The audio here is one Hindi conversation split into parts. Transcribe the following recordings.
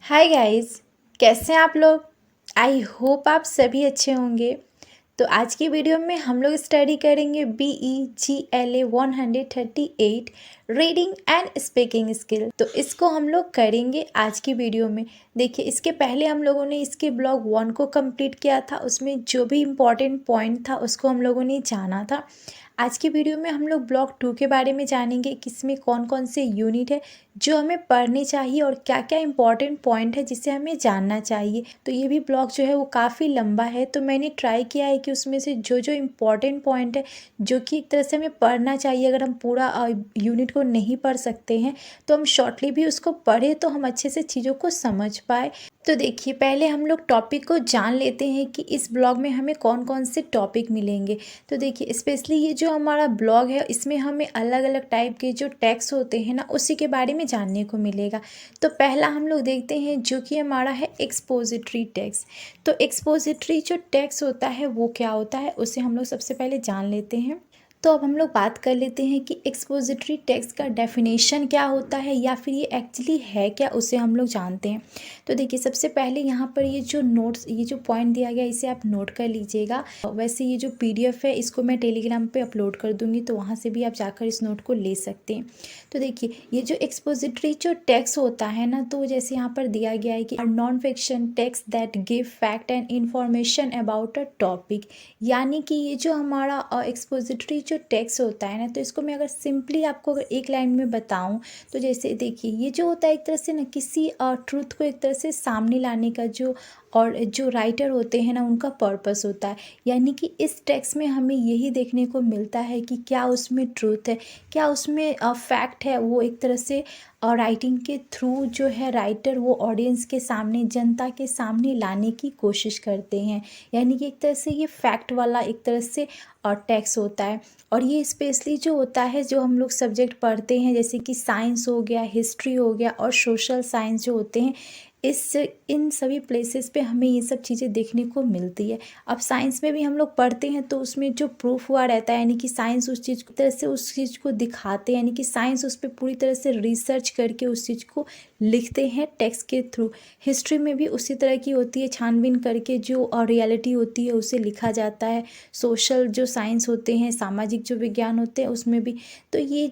हाय गाइस, कैसे हैं आप लोग। आई होप आप सभी अच्छे होंगे। तो आज की वीडियो में हम लोग स्टडी करेंगे BEGLA 138 reading and speaking skill. तो इसको हम लोग करेंगे आज की वीडियो में। देखिए, इसके पहले हम लोगों ने इसके ब्लॉग 1 को कंप्लीट किया था। उसमें जो भी इम्पोर्टेंट पॉइंट था उसको हम लोगों ने जाना था। आज की वीडियो में हम लोग ब्लॉग 2 के बारे में जानेंगे कि इसमें कौन कौन से यूनिट है जो हमें पढ़ने चाहिए और क्या क्या इंपॉर्टेंट पॉइंट है जिसे हमें जानना चाहिए। तो ये भी ब्लॉग जो है वो काफ़ी लंबा है, तो मैंने ट्राई किया है कि उसमें से जो जो इम्पोर्टेंट पॉइंट है जो कि एक तरह से हमें पढ़ना चाहिए, अगर हम पूरा यूनिट को नहीं पढ़ सकते हैं तो हम शॉर्टली भी उसको पढ़े तो हम अच्छे से चीज़ों को समझ पाए। तो देखिए, पहले हम लोग टॉपिक को जान लेते हैं कि इस ब्लॉग में हमें कौन कौन से टॉपिक मिलेंगे। तो देखिए, स्पेशली ये जो हमारा ब्लॉग है इसमें हमें अलग अलग टाइप के जो टैक्स होते हैं ना उसी के बारे में जानने को मिलेगा। तो पहला हम लोग देखते हैं जो कि हमारा है एक्सपोजिटरी टैक्स। तो एक्सपोजिटरी जो टैक्स होता है वो क्या होता है उसे हम लोग सबसे पहले जान लेते हैं। तो अब हम लोग बात कर लेते हैं कि एक्सपोजिटरी टैक्स का डेफिनेशन क्या होता है या फिर ये एक्चुअली है क्या, उसे हम लोग जानते हैं। तो देखिए, सबसे पहले यहाँ पर ये जो नोट्स, ये जो पॉइंट दिया गया इसे आप नोट कर लीजिएगा। वैसे ये जो PDF है इसको मैं टेलीग्राम पे अपलोड कर दूँगी, तो वहाँ से भी आप जाकर इस नोट को ले सकते हैं। तो देखिए, ये जो एक्सपोजिटरी जो टेक्स्ट होता है ना, तो जैसे यहाँ पर दिया गया है कि non fiction text that give fact and information about a topic. यानी कि ये जो हमारा एक्सपोजिटरी जो टेक्स्ट होता है ना, तो इसको मैं अगर सिंपली आपको अगर एक लाइन में बताऊं तो जैसे देखिए, ये जो होता है एक तरह से ना किसी ट्रूथ को एक तरह से सामने लाने का जो और जो राइटर होते हैं ना उनका पर्पस होता है। यानी कि इस टेक्स्ट में हमें यही देखने को मिलता है कि क्या उसमें ट्रूथ है, क्या उसमें फैक्ट है। वो एक तरह से राइटिंग के थ्रू जो है राइटर वो ऑडियंस के सामने, जनता के सामने लाने की कोशिश करते हैं। यानी कि एक तरह से ये फैक्ट वाला एक तरह से टेक्स्ट होता है। और ये स्पेशली जो होता है जो हम लोग सब्जेक्ट पढ़ते हैं जैसे कि साइंस हो गया, हिस्ट्री हो गया और सोशल साइंस जो होते हैं, इन सभी प्लेसेस पे हमें ये सब चीज़ें देखने को मिलती है। अब साइंस में भी हम लोग पढ़ते हैं तो उसमें जो प्रूफ हुआ रहता है, यानी कि साइंस उस चीज़ की तरह से उस चीज़ को दिखाते हैं, यानी कि साइंस उस पर पूरी तरह से रिसर्च करके उस चीज़ को लिखते हैं टेक्स्ट के थ्रू। हिस्ट्री में भी उसी तरह की होती है, छानबीन करके जो रियलिटी होती है उसे लिखा जाता है। सोशल जो साइंस होते हैं, सामाजिक जो विज्ञान होते हैं उसमें भी। तो ये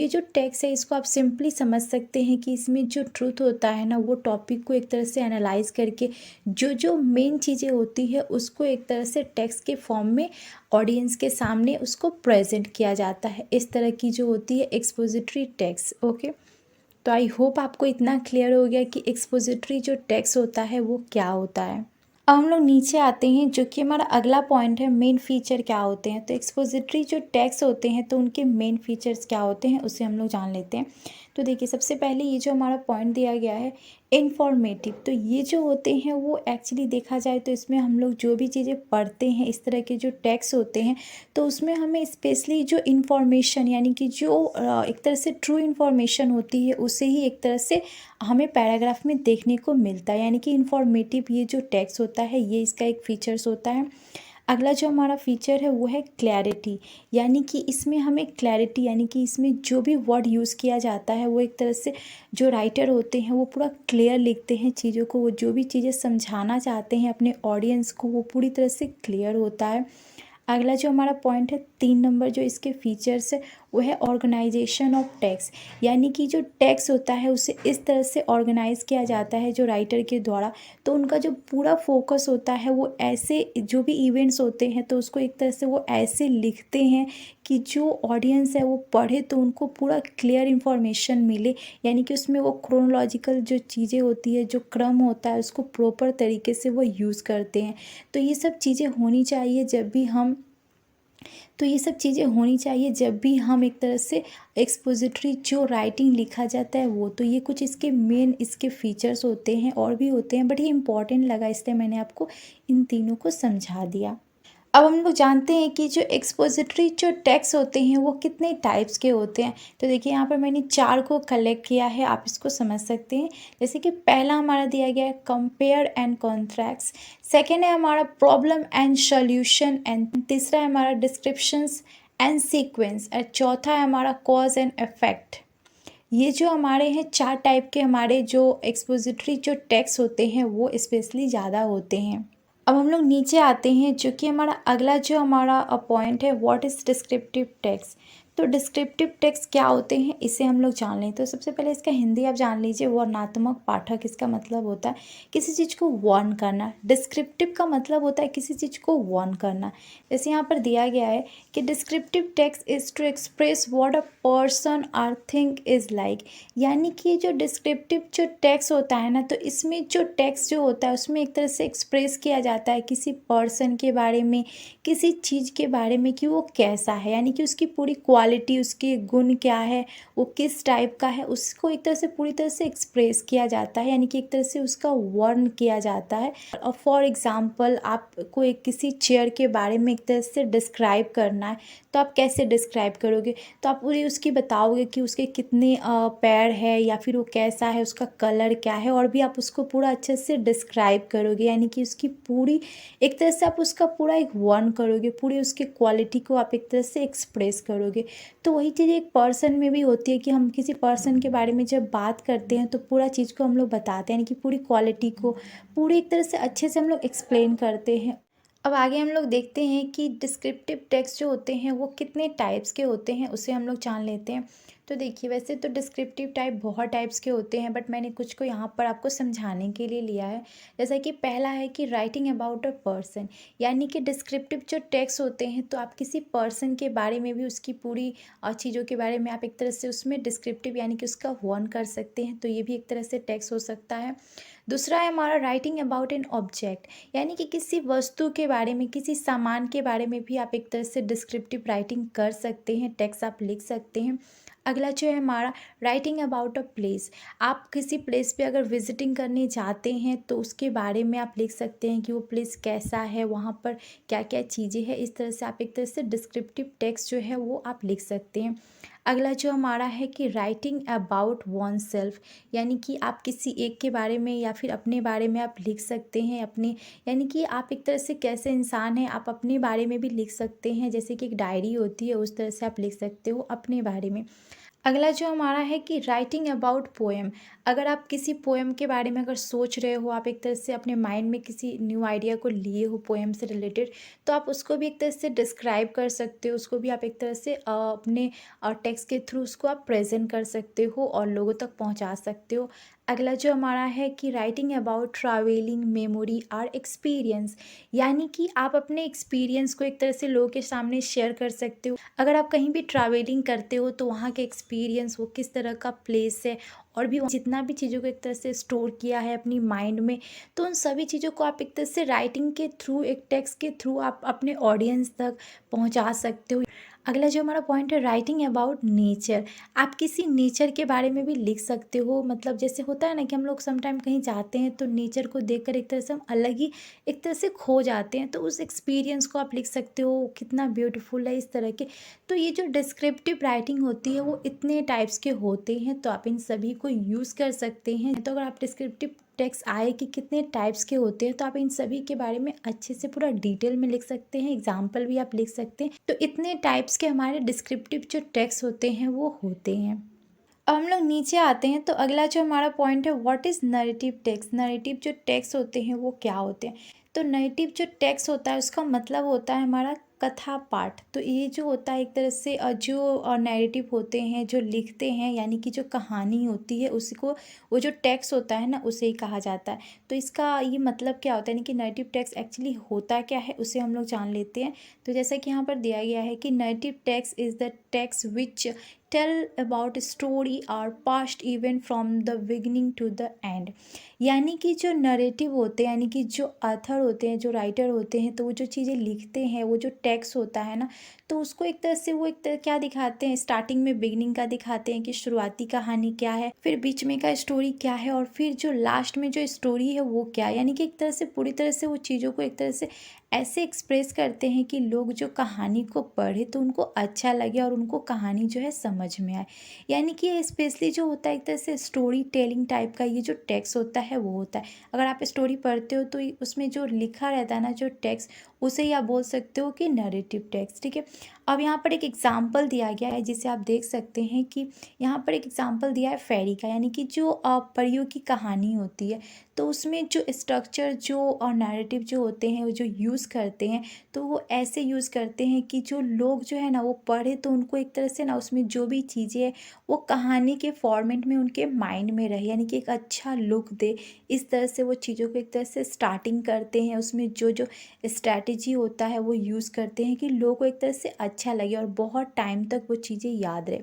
जो टेक्स्ट है इसको आप सिंपली समझ सकते हैं कि इसमें जो ट्रूथ होता है ना वो टॉपिक को एक तरह से एनालाइज करके जो जो मेन चीज़ें होती है उसको एक तरह से टेक्स्ट के फॉर्म में ऑडियंस के सामने उसको प्रेजेंट किया जाता है। इस तरह की जो होती है एक्सपोजिटरी टेक्स्ट। ओके, तो आई होप आपको इतना क्लियर हो गया कि एक्सपोजिटरी जो टेक्स्ट होता है वो क्या होता है। अब हम लोग नीचे आते हैं जो कि हमारा अगला पॉइंट है, मेन फीचर क्या होते हैं। तो एक्सपोजिटरी जो टेक्स्ट होते हैं तो उनके मेन फीचर्स क्या होते हैं उसे हम लोग जान लेते हैं। तो देखिए, सबसे पहले ये जो हमारा पॉइंट दिया गया है इंफॉर्मेटिव, तो ये जो होते हैं वो एक्चुअली देखा जाए तो इसमें हम लोग जो भी चीज़ें पढ़ते हैं, इस तरह के जो टेक्स्ट होते हैं तो उसमें हमें स्पेशली जो इन्फॉर्मेशन, यानी कि जो एक तरह से ट्रू इन्फॉर्मेशन होती है उसे ही एक तरह से हमें पैराग्राफ में देखने को मिलता है। यानी कि इन्फॉर्मेटिव ये जो टेक्स्ट होता है ये इसका एक फीचर्स होता है। अगला जो हमारा फीचर है वो है क्लैरिटी। यानी कि इसमें हमें क्लैरिटी, यानी कि इसमें जो भी वर्ड यूज़ किया जाता है वो एक तरह से जो राइटर होते हैं वो पूरा क्लियर लिखते हैं चीज़ों को। वो जो भी चीज़ें समझाना चाहते हैं अपने ऑडियंस को वो पूरी तरह से क्लियर होता है। अगला जो हमारा पॉइंट है 3 नंबर, जो इसके फीचर्स है वो है ऑर्गेनाइजेशन ऑफ टेक्स्ट। यानी कि जो टेक्स्ट होता है उसे इस तरह से ऑर्गेनाइज किया जाता है जो राइटर के द्वारा, तो उनका जो पूरा फोकस होता है वो ऐसे जो भी इवेंट्स होते हैं तो उसको एक तरह से वो ऐसे लिखते हैं कि जो ऑडियंस है वो पढ़े तो उनको पूरा क्लियर इन्फॉर्मेशन मिले। यानी कि उसमें वो क्रोनोलॉजिकल जो चीज़ें होती है, जो क्रम होता है उसको प्रॉपर तरीके से वो यूज़ करते हैं। तो ये सब चीज़ें होनी चाहिए जब भी हम एक तरह से एक्सपोजिटरी जो राइटिंग लिखा जाता है वो। तो ये कुछ इसके मेन इसके फीचर्स होते हैं, और भी होते हैं बट ये इंपॉर्टेंट लगा इसलिए मैंने आपको इन तीनों को समझा दिया। अब हम लोग जानते हैं कि जो एक्सपोजिटरी जो टेक्स्ट होते हैं वो कितने टाइप्स के होते हैं। तो देखिए, यहाँ पर मैंने 4 को कलेक्ट किया है, आप इसको समझ सकते हैं। जैसे कि पहला हमारा दिया गया है कंपेयर एंड कॉन्ट्रैक्ट्स, सेकेंड है हमारा प्रॉब्लम एंड सॉल्यूशन, एंड तीसरा है हमारा डिस्क्रिप्शंस एंड सीक्वेंस, और चौथा है हमारा कॉज एंड इफेक्ट। ये जो हमारे हैं 4 टाइप के हमारे जो एक्सपोजिटरी जो टेक्स्ट होते हैं वो स्पेशली ज़्यादा होते हैं। अब हम लोग नीचे आते हैं, जो कि हमारा अगला जो हमारा पॉइंट है, व्हाट इज़ डिस्क्रिप्टिव टेक्स्ट। तो डिस्क्रिप्टिव टेक्स्ट क्या होते हैं इसे हम लोग जान लें। तो सबसे पहले इसका हिंदी आप जान लीजिए। वर्णनात्मक पाठक इसका मतलब होता है किसी चीज़ को वार्न करना। डिस्क्रिप्टिव का मतलब होता है किसी चीज़ को वार्न करना। जैसे यहाँ पर दिया गया है कि descriptive text is to express what a person are think is like. यानी कि जो डिस्क्रिप्टिव जो टेक्स्ट होता है ना, तो इसमें जो टेक्स्ट जो होता है उसमें एक तरह से एक्सप्रेस किया जाता है किसी पर्सन के बारे में, किसी चीज़ के बारे में कि वो कैसा है, यानी कि उसकी पूरी क्वालिटी, उसके गुण क्या है, वो किस टाइप का है, उसको एक तरह से पूरी तरह से एक्सप्रेस किया जाता है, यानी कि एक तरह से उसका वर्णन किया जाता है। और फॉर एग्ज़ाम्पल आपको एक किसी चेयर के बारे में एक तरह से डिस्क्राइब करना है, तो आप कैसे डिस्क्राइब करोगे? तो आप पूरी उसकी बताओगे कि उसके कितने पैर है, या फिर वो कैसा है, उसका कलर क्या है, और भी आप उसको पूरा अच्छे से डिस्क्राइब करोगे, यानी कि उसकी पूरी एक तरह से आप उसका पूरा एक वर्णन करोगे, पूरी उसकी क्वालिटी को आप एक तरह से एक्सप्रेस करोगे। तो वही चीज़ एक पर्सन में भी होती है कि हम किसी पर्सन के बारे में जब बात करते हैं तो पूरा चीज़ को हम लोग बताते हैं, यानी कि पूरी क्वालिटी को पूरी एक तरह से अच्छे से हम लोग एक्सप्लेन करते हैं। अब आगे हम लोग देखते हैं कि डिस्क्रिप्टिव टेक्स्ट जो होते हैं वो कितने टाइप्स के होते हैं, उसे हम लोग जान लेते हैं। तो देखिए, वैसे तो डिस्क्रिप्टिव टाइप बहुत टाइप्स के होते हैं, बट मैंने कुछ को यहाँ पर आपको समझाने के लिए लिया है। जैसा कि पहला है कि राइटिंग अबाउट अ पर्सन, यानी कि डिस्क्रिप्टिव जो टेक्स्ट होते हैं तो आप किसी पर्सन के बारे में भी, उसकी पूरी चीज़ों के बारे में आप एक तरह से उसमें डिस्क्रिप्टिव यानी कि उसका वर्णन कर सकते हैं, तो ये भी एक तरह से टेक्स्ट हो सकता है। दूसरा है हमारा राइटिंग अबाउट एन ऑब्जेक्ट, यानी कि किसी वस्तु के बारे में, किसी सामान के बारे में भी आप एक तरह से डिस्क्रिप्टिव राइटिंग कर सकते हैं, टेक्स्ट आप लिख सकते हैं। अगला जो है हमारा राइटिंग अबाउट अ प्लेस, आप किसी प्लेस पे अगर विजिटिंग करने जाते हैं तो उसके बारे में आप लिख सकते हैं कि वो प्लेस कैसा है, वहाँ पर क्या क्या चीज़ें हैं। इस तरह से आप एक तरह से डिस्क्रिप्टिव टेक्स्ट जो है वो आप लिख सकते हैं। अगला जो हमारा है कि राइटिंग अबाउट वन सेल्फ, यानी कि आप किसी एक के बारे में या फिर अपने बारे में आप लिख सकते हैं, अपने यानी कि आप एक तरह से कैसे इंसान हैं आप अपने बारे में भी लिख सकते हैं, जैसे कि एक डायरी होती है उस तरह से आप लिख सकते हो अपने बारे में। अगला जो हमारा है कि राइटिंग अबाउट पोएम, अगर आप किसी पोएम के बारे में अगर सोच रहे हो, आप एक तरह से अपने माइंड में किसी न्यू आइडिया को लिए हो पोएम से रिलेटेड, तो आप उसको भी एक तरह से डिस्क्राइब कर सकते हो, उसको भी आप एक तरह से अपने टेक्स्ट के थ्रू उसको आप प्रेजेंट कर सकते हो और लोगों तक पहुंचा सकते हो। अगला जो हमारा है कि राइटिंग अबाउट ट्रैवलिंग मेमोरी और एक्सपीरियंस, यानी कि आप अपने एक्सपीरियंस को एक तरह से लोगों के सामने शेयर कर सकते हो। अगर आप कहीं भी ट्रैवलिंग करते हो तो वहाँ के एक्सपीरियंस, वो किस तरह का प्लेस है, और भी जितना भी चीज़ों को एक तरह से स्टोर किया है अपनी माइंड में, तो उन सभी चीज़ों को आप एक तरह से राइटिंग के थ्रू, एक टेक्स्ट के थ्रू आप अपने ऑडियंस तक पहुँचा सकते हो। अगला जो हमारा पॉइंट है राइटिंग अबाउट नेचर, आप किसी नेचर के बारे में भी लिख सकते हो। मतलब जैसे होता है ना कि हम लोग समटाइम कहीं जाते हैं तो नेचर को देखकर एक तरह से हम अलग ही एक तरह से खो जाते हैं, तो उस एक्सपीरियंस को आप लिख सकते हो, कितना ब्यूटीफुल है, इस तरह के। तो ये जो डिस्क्रिप्टिव राइटिंग होती है वो इतने टाइप्स के होते हैं, तो आप इन सभी को यूज़ कर सकते हैं। तो अगर आप डिस्क्रिप्टिव टेक्स्ट आए कि कितने टाइप्स के होते हैं, तो आप इन सभी के बारे में अच्छे से पूरा डिटेल में लिख सकते हैं, एग्जाम्पल भी आप लिख सकते हैं। तो इतने टाइप्स के हमारे डिस्क्रिप्टिव जो टेक्स्ट होते हैं वो होते हैं। अब हम लोग नीचे आते हैं, तो अगला जो हमारा पॉइंट है what is narrative text. Narrative जो टेक्स्ट होते हैं वो क्या होते हैं। तो नरेटिव जो टेक्स्ट होता है उसका मतलब होता है हमारा कथा पाठ। तो ये जो होता है एक तरह से जो नैरेटिव होते हैं जो लिखते हैं, यानी कि जो कहानी होती है उसको, वो जो टेक्स्ट होता है ना उसे ही कहा जाता है। तो इसका ये मतलब क्या होता है, यानी कि नरेटिव टेक्स्ट एक्चुअली होता क्या है उसे हम लोग जान लेते हैं। तो जैसा कि यहाँ पर दिया गया है कि narrative text is the text which tell about story or past event from the beginning to the end. यानी कि जो नरेटिव होते हैं, यानी कि जो ऑथर होते हैं, जो राइटर होते हैं, तो वो जो चीज़ें लिखते हैं, वो जो टेक्स्ट होता है ना, तो उसको एक तरह से वो एक तरह क्या दिखाते हैं, स्टार्टिंग में बिगिनिंग का दिखाते हैं कि शुरुआती कहानी क्या है, फिर बीच में का स्टोरी क्या है, और फिर जो लास्ट में जो स्टोरी है वो क्या है। यानी कि एक तरह से पूरी तरह से वो चीज़ों को एक तरह से ऐसे एक्सप्रेस करते हैं कि लोग जो कहानी को पढ़े तो उनको अच्छा लगे और उनको कहानी जो है समझ में आए। यानी कि ये स्पेशली जो होता है एक तरह से स्टोरी टेलिंग टाइप का ये जो टेक्स्ट होता है वो होता है। अगर आप स्टोरी पढ़ते हो तो उसमें जो लिखा रहता है ना जो टेक्स्ट, उसे ही आप बोल सकते हो कि नरेटिव टेक्स्ट। ठीक है, अब यहाँ पर एक एग्जाम्पल दिया गया है जिसे आप देख सकते हैं कि यहाँ पर एक एग्जाम्पल दिया है फेरी का, यानी कि जो परियों की कहानी होती है तो उसमें जो स्ट्रक्चर जो और नैरेटिव जो होते हैं वो जो यूज़ करते हैं तो वो ऐसे यूज़ करते हैं कि जो लोग जो है ना वो पढ़े तो उनको एक तरह से ना उसमें जो भी चीज़ें हैं वो कहानी के फॉर्मेट में उनके माइंड में रहे, यानी कि एक अच्छा लुक दे। इस तरह से वो चीज़ों को एक तरह से स्टार्टिंग करते हैं, उसमें जो जो स्ट्रैटेजी होता है वो यूज़ करते हैं कि लोगों को एक तरह से अच्छा लगे और बहुत टाइम तक वो चीज़ें याद रहे।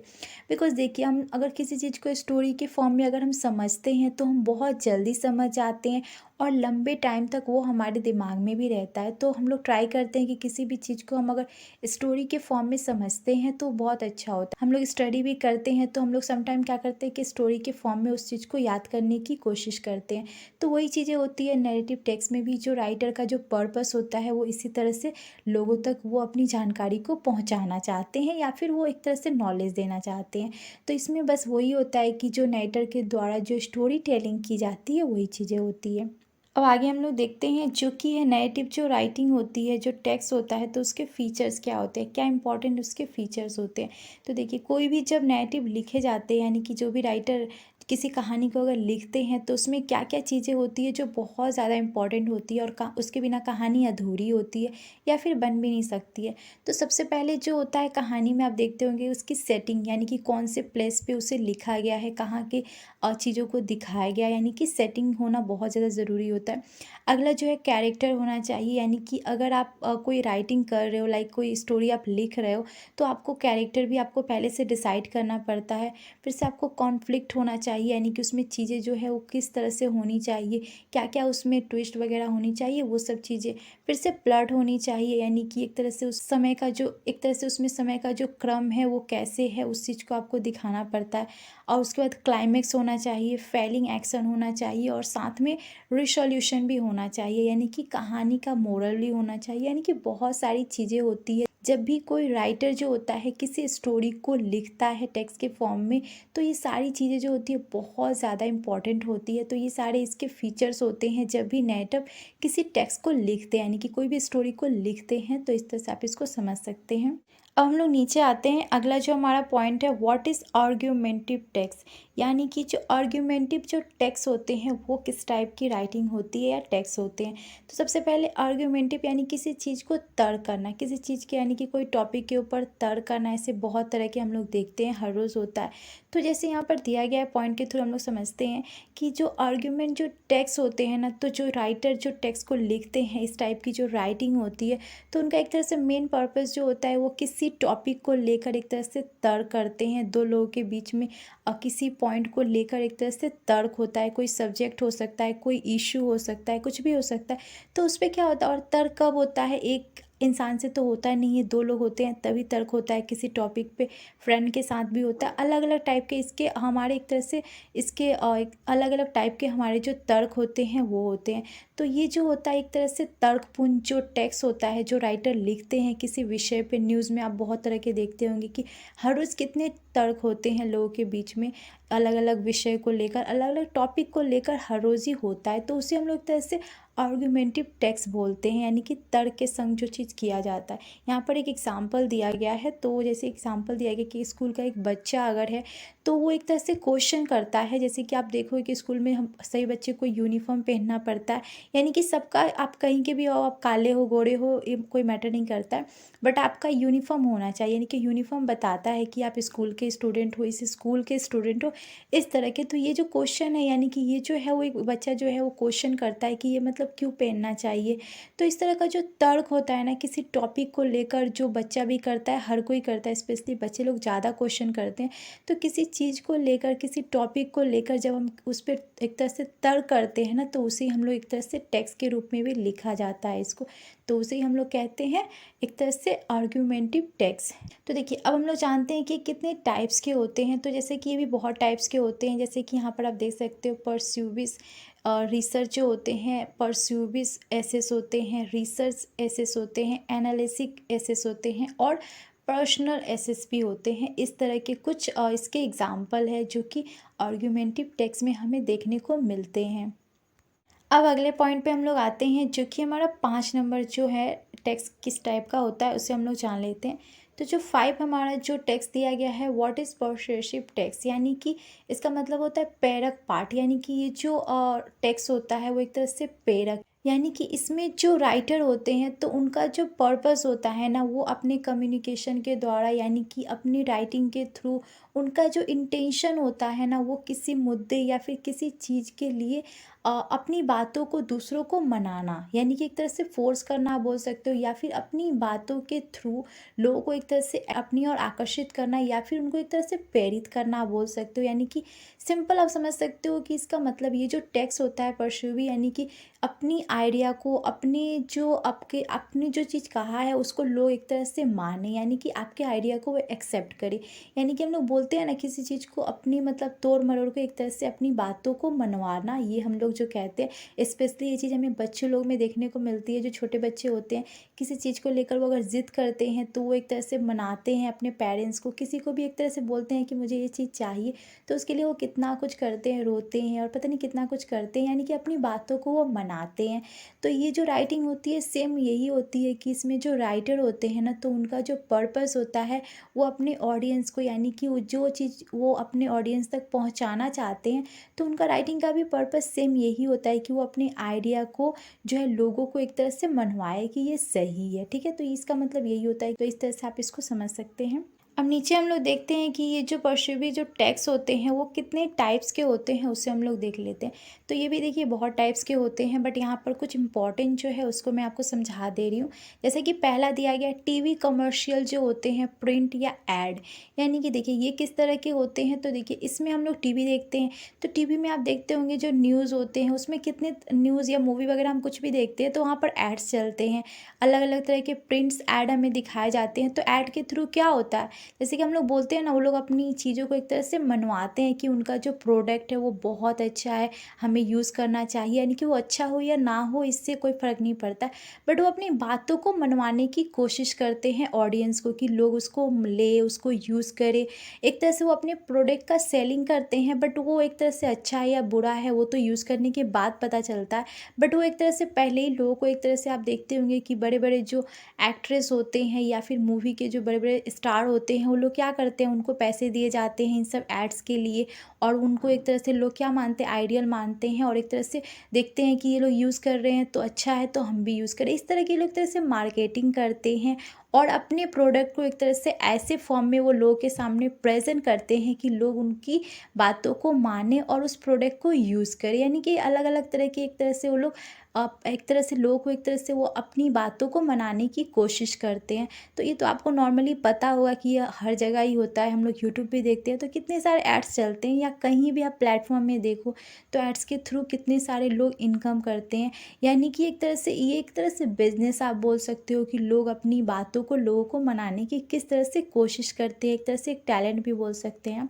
बिकॉज़ देखिए, हम अगर किसी चीज़ को स्टोरी के फॉर्म में अगर हम समझते हैं तो हम बहुत जल्दी समझ जाते हैं और लंबे टाइम तक वो हमारे दिमाग में भी रहता है। तो हम लोग ट्राई करते हैं कि किसी भी चीज़ को हम अगर स्टोरी के फॉर्म में समझते हैं तो बहुत अच्छा होता है। हम लोग स्टडी भी करते हैं तो हम लोग समटाइम क्या करते हैं कि स्टोरी के फॉर्म में उस चीज़ को याद करने की कोशिश करते हैं। तो वही चीज़ें होती है नैरेटिव टेक्स्ट में भी, जो राइटर का जो पर्पस होता है वो इसी तरह से लोगों तक वो अपनी जानकारी को पहुंचाना चाहते हैं या फिर वो एक तरह से नॉलेज देना चाहते हैं। तो इसमें बस वही होता है कि जो नाइटर के द्वारा जो स्टोरी टेलिंग की जाती है वही चीज़ें होती है। अब आगे हम लोग देखते हैं जो कि है नैरेटिव जो राइटिंग होती है, जो टेक्स्ट होता है तो उसके फीचर्स क्या होते हैं, क्या इंपॉर्टेंट उसके फीचर्स होते हैं। तो देखिए, कोई भी जब नैरेटिव लिखे जाते हैं यानी कि जो भी राइटर किसी कहानी को अगर लिखते हैं तो उसमें क्या क्या चीज़ें होती है जो बहुत ज़्यादा इंपॉर्टेंट होती है और उसके बिना कहानी अधूरी होती है या फिर बन भी नहीं सकती है। तो सबसे पहले जो होता है कहानी में आप देखते होंगे उसकी सेटिंग, यानी कि कौन से प्लेस पे उसे लिखा गया है, कहाँ के चीज़ों को दिखाया गया, यानी कि सेटिंग होना बहुत ज़्यादा ज़रूरी होता है। अगला जो है कैरेक्टर होना चाहिए, यानी कि अगर आप कोई राइटिंग कर रहे हो, लाइक कोई स्टोरी आप लिख रहे हो तो आपको कैरेक्टर भी आपको पहले से डिसाइड करना पड़ता है। फिर से आपको कॉन्फ्लिक्ट होना चाहिए, यानी कि उसमें चीज़ें जो है वो किस तरह से होनी चाहिए, क्या क्या उसमें ट्विस्ट वगैरह होनी चाहिए वो सब चीज़ें। फिर से प्लॉट होनी चाहिए, यानी कि एक तरह से उस समय का जो एक तरह से उसमें समय का जो क्रम है वो कैसे है उस चीज़ को आपको दिखाना पड़ता है। और उसके बाद क्लाइमेक्स होना चाहिए, फेलिंग एक्शन होना चाहिए और साथ में रिसोल्यूशन भी होना चाहिए, यानी कि कहानी का मोरल भी होना चाहिए। यानी कि बहुत सारी चीज़ें होती है जब भी कोई राइटर जो होता है किसी स्टोरी को लिखता है टेक्स्ट के फॉर्म में, तो ये सारी चीज़ें जो होती है बहुत ज़्यादा इंपॉर्टेंट होती है। तो ये सारे इसके फीचर्स होते हैं जब भी नैरेटिव किसी टेक्स्ट को लिखते हैं, यानी कि कोई भी स्टोरी को लिखते हैं। तो इस तरह से आप इसको समझ सकते हैं। अब हम लोग नीचे आते हैं, अगला जो हमारा पॉइंट है व्हाट इज़ आर्ग्यूमेंटिव टेक्स्ट, यानी कि जो आर्ग्यूमेंटिव जो टेक्स्ट होते हैं वो किस टाइप की राइटिंग होती है या टेक्स्ट होते हैं। तो सबसे पहले आर्ग्यूमेंटिव यानी किसी चीज़ को तर्क करना, किसी चीज़ के यानी कि कोई टॉपिक के ऊपर तर्क करना। ऐसे बहुत तरह के हम लोग देखते हैं, हर रोज़ होता है। तो जैसे यहाँ पर दिया गया है पॉइंट के थ्रू हम लोग समझते हैं कि जो आर्ग्यूमेंट जो टेक्स्ट होते हैं ना, तो जो राइटर जो टेक्स्ट को लिखते हैं इस टाइप की जो राइटिंग होती है तो उनका एक तरह से मेन पर्पस जो होता है वो किसी टॉपिक को लेकर एक तरह से तर्क करते हैं। दो लोगों के बीच में किसी पॉइंट को लेकर एक तरह से तर्क होता है, कोई सब्जेक्ट हो सकता है, कोई इशू हो सकता है, कुछ भी हो सकता है। तो उस पर क्या होता है, और तर्क कब होता है, एक इंसान से तो होता नहीं है, दो लोग होते हैं तभी तर्क होता है। किसी टॉपिक पे फ्रेंड के साथ भी होता है। अलग अलग टाइप के इसके हमारे एक तरह से इसके अलग अलग टाइप के हमारे जो तर्क होते हैं वो होते हैं। तो ये जो होता है एक तरह से तर्कपूर्ण जो टेक्स्ट होता है जो राइटर लिखते हैं किसी विषय पे। न्यूज़ में आप बहुत तरह के देखते होंगे कि हर रोज़ कितने तर्क होते हैं लोगों के बीच में, अलग अलग विषय को लेकर, अलग अलग टॉपिक को लेकर हर रोज़ ही होता है। तो उसे हम लोग एक तरह से आर्गुमेंटिव टेक्स्ट बोलते हैं, यानी कि तर्क के संग जो चीज़ किया जाता है। यहाँ पर एक एग्जाम्पल दिया गया है, तो जैसे एग्जाम्पल दिया गया कि स्कूल का एक बच्चा अगर है तो वो एक तरह से क्वेश्चन करता है। जैसे कि आप देखोगे कि स्कूल में हम सभी बच्चे को यूनिफॉर्म पहनना पड़ता है, यानी कि सबका, आप कहीं के भी हो, आप काले हो गोरे हो, ये कोई मैटर नहीं करता है, बट आपका यूनिफॉर्म होना चाहिए। यानी कि यूनिफॉर्म बताता है कि आप स्कूल के स्टूडेंट हो, इस स्कूल के स्टूडेंट हो, इस तरह के। तो ये जो क्वेश्चन है, यानी कि ये जो है वो एक बच्चा जो है वो क्वेश्चन करता है कि ये मतलब क्यों पहनना चाहिए। तो इस तरह का जो तर्क होता है ना किसी टॉपिक को लेकर, जो बच्चा भी करता है, हर कोई करता है, स्पेशली बच्चे लोग ज़्यादा क्वेश्चन करते हैं। तो किसी चीज़ को लेकर, किसी टॉपिक को लेकर जब हम उस पर एक तरह से तर्क करते हैं ना, तो उसे हम लोग एक तरह से टेक्स्ट के रूप में भी लिखा जाता है इसको, तो उसे हम लोग कहते हैं एक तरह से आर्ग्यूमेंटिव टेक्स्ट। तो देखिए अब हम लोग जानते हैं कि कितने टाइप्स के होते हैं। तो जैसे कि ये भी बहुत टाइप्स के होते हैं, जैसे कि यहाँ पर आप देख सकते हो परस्यूबिस रिसर्च जो होते हैं, परस्यूबिस एसेस होते हैं, रिसर्च एसेस होते हैं, एनालिसिक एसेस होते हैं और पर्सनल एसेस भी होते हैं। इस तरह के कुछ इसके एग्जाम्पल है जो कि आर्ग्यूमेंटिव टेक्स्ट में हमें देखने को मिलते हैं। अब अगले पॉइंट पे हम लोग आते हैं, जो कि हमारा 5 नंबर जो है टेक्स्ट किस टाइप का होता है उसे हम लोग जान लेते हैं। तो जो 5 हमारा जो टेक्स्ट दिया गया है, व्हाट इज़ पर्सुएसिव टेक्स्ट, यानी कि इसका मतलब होता है प्रेरक पाठ, यानी कि ये जो टेक्स्ट होता है वो एक तरह से प्रेरक, यानी कि इसमें जो राइटर होते हैं तो उनका जो पर्पस होता है ना, वो अपने कम्युनिकेशन के द्वारा, यानी कि अपनी राइटिंग के थ्रू उनका जो इंटेंशन होता है ना, वो किसी मुद्दे या फिर किसी चीज़ के लिए अपनी बातों को दूसरों को मनाना, यानी कि एक तरह से फोर्स करना आप बोल सकते हो, या फिर अपनी बातों के थ्रू लोगों को एक तरह से अपनी ओर आकर्षित करना, या फिर उनको एक तरह से प्रेरित करना आप बोल सकते हो। यानी कि सिंपल आप समझ सकते हो कि इसका मतलब ये जो टेक्स्ट होता है परस्यूवी, यानी कि अपनी आइडिया को, अपनी जो चीज़ कहा है उसको लोग एक तरह से माने, यानी कि आपके आइडिया को वो एक्सेप्ट करे। यानी कि हम लोग बोलते हैं ना किसी चीज़ को अपनी मतलब तोड़ मरोड़ के एक तरह से अपनी बातों को मनवाना, ये हम लोग जो कहते हैं। स्पेशली ये चीज़ हमें बच्चे लोग में देखने को मिलती है। जो छोटे बच्चे होते हैं किसी चीज़ को लेकर वो अगर ज़िद करते हैं तो वो एक तरह से मनाते हैं अपने पेरेंट्स को, किसी को भी एक तरह से बोलते हैं कि मुझे ये चीज़ चाहिए, तो उसके लिए वो कितना कुछ करते हैं, रोते हैं और पता नहीं कितना कुछ करते हैं, यानी कि अपनी बातों को वो मनाते हैं। तो ये जो राइटिंग होती है सेम यही होती है कि इसमें जो राइटर होते हैं ना, तो उनका जो पर्पस होता है वो अपने ऑडियंस को, यानी कि वो जो चीज़ वो अपने ऑडियंस तक पहुंचाना चाहते हैं, तो उनका राइटिंग का भी पर्पस सेम यही होता है कि वो अपने आइडिया को जो है लोगों को एक तरह से मनवाए कि ये सही है। ठीक है, तो इसका मतलब यही होता है। तो इस तरह से आप इसको समझ सकते हैं। अब नीचे हम लोग देखते हैं कि ये जो परस्यूवी जो टैक्स होते हैं वो कितने टाइप्स के होते हैं, उससे हम लोग देख लेते हैं। तो ये भी देखिए बहुत टाइप्स के होते हैं, बट यहाँ पर कुछ इंपॉर्टेंट जो है उसको मैं आपको समझा दे रही हूँ। जैसे कि पहला दिया गया टीवी कमर्शियल जो होते हैं, प्रिंट या एड, यानी कि देखिए ये किस तरह के होते हैं। तो देखिए इसमें हम लोग टीवी देखते हैं, तो टीवी में आप देखते होंगे जो न्यूज़ होते हैं उसमें कितने न्यूज़ या मूवी वगैरह हम कुछ भी देखते हैं तो वहाँ पर एड्स चलते हैं, अलग अलग तरह के प्रिंट्स ऐड हमें दिखाए जाते हैं। तो ऐड के थ्रू क्या होता है, जैसे कि हम लोग बोलते हैं ना, वो लोग अपनी चीज़ों को एक तरह से मनवाते हैं कि उनका जो प्रोडक्ट है वो बहुत अच्छा है, हमें यूज़ करना चाहिए, यानी कि वो अच्छा हो या ना हो इससे कोई फ़र्क नहीं पड़ता, बट वो अपनी बातों को मनवाने की कोशिश करते हैं ऑडियंस को कि लोग उसको ले, उसको यूज़ करें। एक तरह से वो अपने प्रोडक्ट का सेलिंग करते हैं, बट वो एक तरह से अच्छा है या बुरा है वो तो यूज़ करने के बाद पता चलता है, बट वो एक तरह से पहले ही लोगों को एक तरह से आप देखते होंगे कि बड़े बड़े जो एक्ट्रेस होते हैं या फिर मूवी के जो बड़े बड़े स्टार होते हैं वो लोग क्या करते हैं, उनको पैसे दिए जाते हैं इन सब एड्स के लिए, और उनको एक तरह से लोग क्या मानते हैं, आइडियल मानते हैं, और एक तरह से देखते हैं कि ये लोग यूज़ कर रहे हैं तो अच्छा है तो हम भी यूज़ करें। इस तरह के लोग एक तरह से मार्केटिंग करते हैं और अपने प्रोडक्ट को एक तरह से ऐसे फॉर्म में वो लोगों के सामने प्रेजेंट करते हैं कि लोग उनकी बातों को माने और उस प्रोडक्ट को यूज़ करें। यानी कि अलग अलग तरह की एक तरह से वो लोग एक तरह से लोगों को एक तरह से वो अपनी बातों को मनाने की कोशिश करते हैं। तो ये तो आपको नॉर्मली पता होगा कि ये हर जगह ही होता है। हम लोग यूट्यूब पे देखते हैं तो कितने सारे एड्स चलते हैं, या कहीं भी आप प्लेटफॉर्म में देखो तो एड्स के थ्रू कितने सारे लोग इनकम करते हैं। यानी कि एक तरह से ये एक तरह से बिजनेस आप बोल सकते हो कि लोग अपनी बातों को लोगों को मनाने की किस तरह से कोशिश करते हैं, एक तरह से एक टैलेंट भी बोल सकते हैं।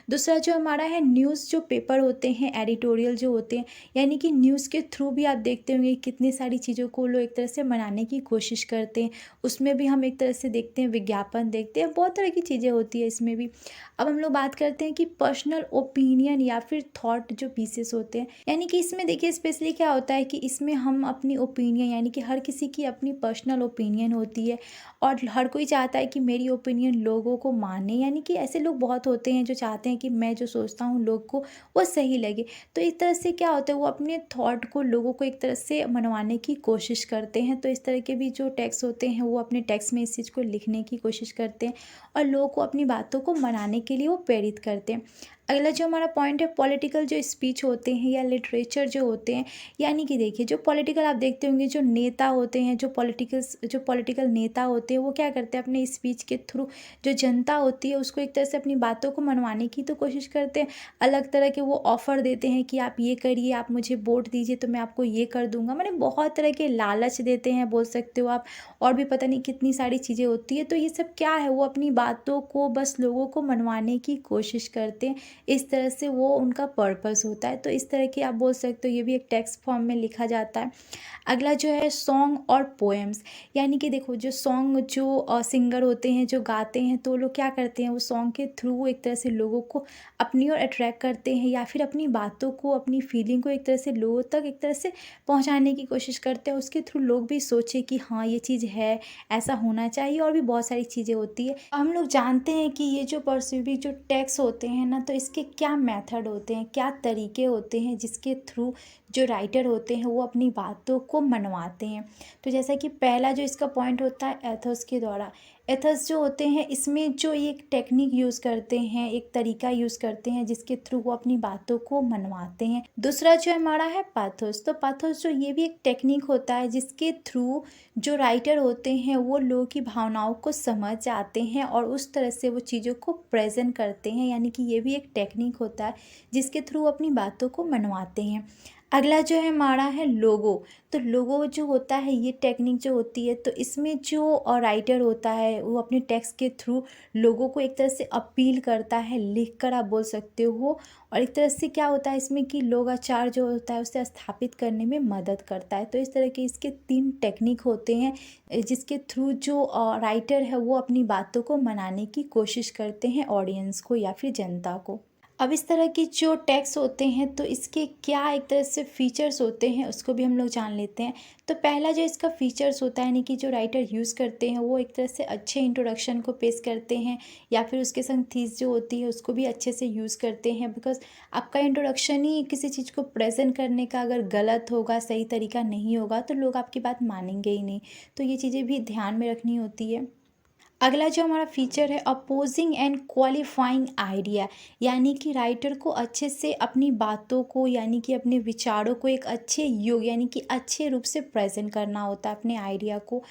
दूसरा जो हमारा है न्यूज़ जो पेपर होते हैं, एडिटोरियल जो होते हैं, यानी कि न्यूज़ के थ्रू भी आप देखते होंगे कितनी सारी चीज़ों को लोग एक तरह से मनाने की कोशिश करते हैं। उसमें भी हम एक तरह से देखते हैं, विज्ञापन देखते हैं, बहुत तरह की चीज़ें होती है इसमें भी। अब हम लोग बात करते हैं कि पर्सनल ओपिनियन या फिर थॉट जो पीसेस होते हैं, यानी कि इसमें देखिए स्पेशली क्या होता है कि इसमें हम अपनी ओपिनियन, यानी कि हर किसी की अपनी पर्सनल ओपिनियन होती है और हर कोई चाहता है कि मेरी ओपिनियन लोगों को माने, यानी कि ऐसे लोग बहुत होते हैं जो चाहते हैं कि मैं जो सोचता हूँ लोग को वो सही लगे। तो इस तरह से क्या होता है, वो अपने थॉट को लोगों को एक तरह से मनवाने की कोशिश करते हैं। तो इस तरह के भी जो टेक्स्ट होते हैं वो अपने टेक्स्ट में इस चीज़ को लिखने की कोशिश करते हैं और लोगों को अपनी बातों को मनाने के लिए वो प्रेरित करते हैं। अगला जो हमारा पॉइंट है, पॉलिटिकल जो स्पीच होते हैं या लिटरेचर जो होते हैं, यानी कि देखिए जो पॉलिटिकल आप देखते होंगे, जो नेता होते हैं, जो पॉलिटिकल नेता होते हैं, वो क्या करते हैं अपने स्पीच के थ्रू जो जनता होती है उसको एक तरह से अपनी बातों को मनवाने की तो कोशिश करते हैं। अलग तरह के वो ऑफ़र देते हैं कि आप ये करिए, आप मुझे वोट दीजिए तो मैं आपको ये कर दूँगा। माने बहुत तरह के लालच देते हैं बोल सकते हो आप, और भी पता नहीं कितनी सारी चीज़ें होती हैं। तो ये सब क्या है, वो अपनी बातों को बस लोगों को मनवाने की कोशिश करते हैं। इस तरह से वो उनका पर्पस होता है। तो इस तरह की आप बोल सकते हो ये भी एक टेक्स्ट फॉर्म में लिखा जाता है। अगला जो है सॉन्ग और पोएम्स, यानी कि देखो जो सॉन्ग जो सिंगर होते हैं जो गाते हैं, तो वो लोग क्या करते हैं, वो सॉन्ग के थ्रू एक तरह से लोगों को अपनी ओर अट्रैक्ट करते हैं, या फिर अपनी बातों को, अपनी फीलिंग को एक तरह से लोगों तक एक तरह से पहुंचाने की कोशिश करते हैं। उसके थ्रू लोग भी सोचे कि हाँ ये चीज़ है, ऐसा होना चाहिए, और भी बहुत सारी चीज़ें होती है। हम लोग जानते हैं कि ये जो परस्यूबिक जो टेक्स्ट होते हैं ना, तो इसके क्या मेथड होते हैं, क्या तरीके होते हैं जिसके थ्रू जो राइटर होते हैं वो अपनी बातों को मनवाते हैं। तो जैसा कि पहला जो इसका पॉइंट होता है एथोस के द्वारा, एथर्स जो होते हैं इसमें जो एक टेक्निक यूज़ करते हैं, एक तरीका यूज़ करते हैं जिसके थ्रू वो अपनी बातों को मनवाते हैं। दूसरा जो हमारा है पाथोस, तो पाथोस जो ये भी एक टेक्निक होता है जिसके थ्रू जो राइटर होते हैं वो लोगों की भावनाओं को समझ जाते हैं और उस तरह से वो चीज़ों को प्रेजेंट करते हैं, यानी कि ये भी एक टेक्निक होता है जिसके थ्रू अपनी बातों को मनवाते हैं। अगला जो है हमारा है लोगो, तो लोगो जो होता है ये टेक्निक जो होती है, तो इसमें जो राइटर होता है वो अपने टेक्स्ट के थ्रू लोगों को एक तरह से अपील करता है, लिखकर आप बोल सकते हो। और एक तरह से क्या होता है इसमें कि लोगाचार जो होता है उसे स्थापित करने में मदद करता है। तो इस तरह के इसके 3 टेक्निक होते हैं जिसके थ्रू जो राइटर है वो अपनी बातों को मनाने की कोशिश करते हैं ऑडियंस को या फिर जनता को। अब इस तरह की जो टैग्स होते हैं तो इसके क्या एक तरह से फ़ीचर्स होते हैं उसको भी हम लोग जान लेते हैं। तो पहला जो इसका फ़ीचर्स होता है, यानी कि जो राइटर यूज़ करते हैं वो एक तरह से अच्छे इंट्रोडक्शन को पेश करते हैं, या फिर उसके संग थीस जो होती है उसको भी अच्छे से यूज़ करते हैं। बिकॉज़ आपका इंट्रोडक्शन ही किसी चीज़ को प्रेज़ेंट करने का अगर गलत होगा, सही तरीका नहीं होगा, तो लोग आपकी बात मानेंगे ही नहीं। तो ये चीज़ें भी ध्यान में रखनी होती है। अगला जो हमारा फीचर है अपोजिंग एंड क्वालिफाइंग आइडिया, यानी कि राइटर को अच्छे से अपनी बातों को, यानी कि अपने विचारों को एक अच्छे योग यानी कि अच्छे रूप से प्रेजेंट करना होता है अपने आइडिया को।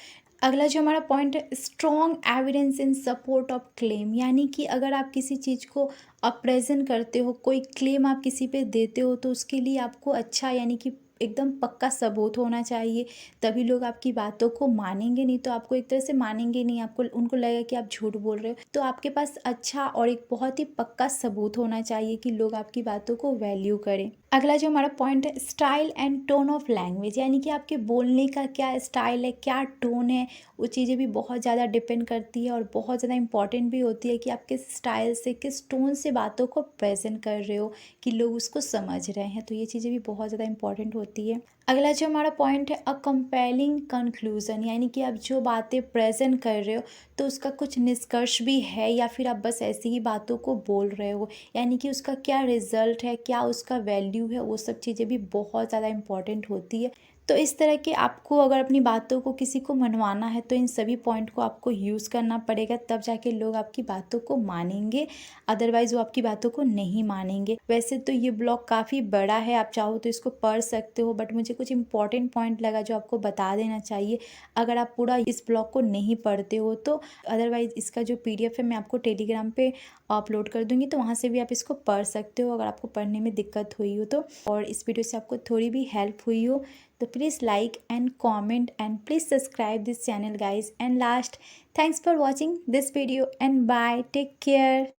अगला जो हमारा पॉइंट है strong evidence in support of claim, यानी कि अगर आप किसी चीज़ को प्रेजेंट करते हो, कोई क्लेम आप किसी पे देते हो, तो उसके लिए आपको अच्छा यानी कि एकदम पक्का सबूत होना चाहिए, तभी लोग आपकी बातों को मानेंगे। नहीं तो आपको एक तरह से मानेंगे नहीं, आपको उनको लगेगा कि आप झूठ बोल रहे हो। तो आपके पास अच्छा और एक बहुत ही पक्का सबूत होना चाहिए कि लोग आपकी बातों को वैल्यू करें। अगला जो हमारा पॉइंट है style and tone of language, यानी कि आपके बोलने का क्या स्टाइल है, क्या टोन है, वो चीज़ें भी बहुत ज़्यादा डिपेंड करती है और बहुत ज़्यादा इंपॉर्टेंट भी होती है कि आप किस स्टाइल से, किस टोन से बातों को प्रेजेंट कर रहे हो कि लोग उसको समझ रहे हैं। तो ये चीज़ें भी बहुत ज़्यादा इंपॉर्टेंट होती है। अगला जो हमारा पॉइंट है अ कंपेलिंग कंक्लूज़न, यानी कि आप जो बातें प्रेजेंट कर रहे हो तो उसका कुछ निष्कर्ष भी है, या फिर आप बस ऐसी ही बातों को बोल रहे हो, यानी कि उसका क्या रिजल्ट है, क्या उसका वैल्यू है, वो सब चीज़ें भी बहुत ज़्यादा इंपॉर्टेंट होती है। तो इस तरह के आपको अगर अपनी बातों को किसी को मनवाना है तो इन सभी पॉइंट को आपको यूज़ करना पड़ेगा, तब जाके लोग आपकी बातों को मानेंगे, अदरवाइज़ वो आपकी बातों को नहीं मानेंगे। वैसे तो ये ब्लॉग काफ़ी बड़ा है, आप चाहो तो इसको पढ़ सकते हो, बट मुझे कुछ इंपॉर्टेंट पॉइंट लगा जो आपको बता देना चाहिए अगर आप पूरा इस ब्लॉग को नहीं पढ़ते हो तो। अदरवाइज़ इसका जो PDF है मैं आपको टेलीग्राम पे अपलोड कर दूँगी, तो वहाँ से भी आप इसको पढ़ सकते हो अगर आपको पढ़ने में दिक्कत हुई हो तो। और इस वीडियो से आपको थोड़ी भी हेल्प हुई हो तो please like and comment and please subscribe this channel guys. And last, thanks for watching this video and bye, take care.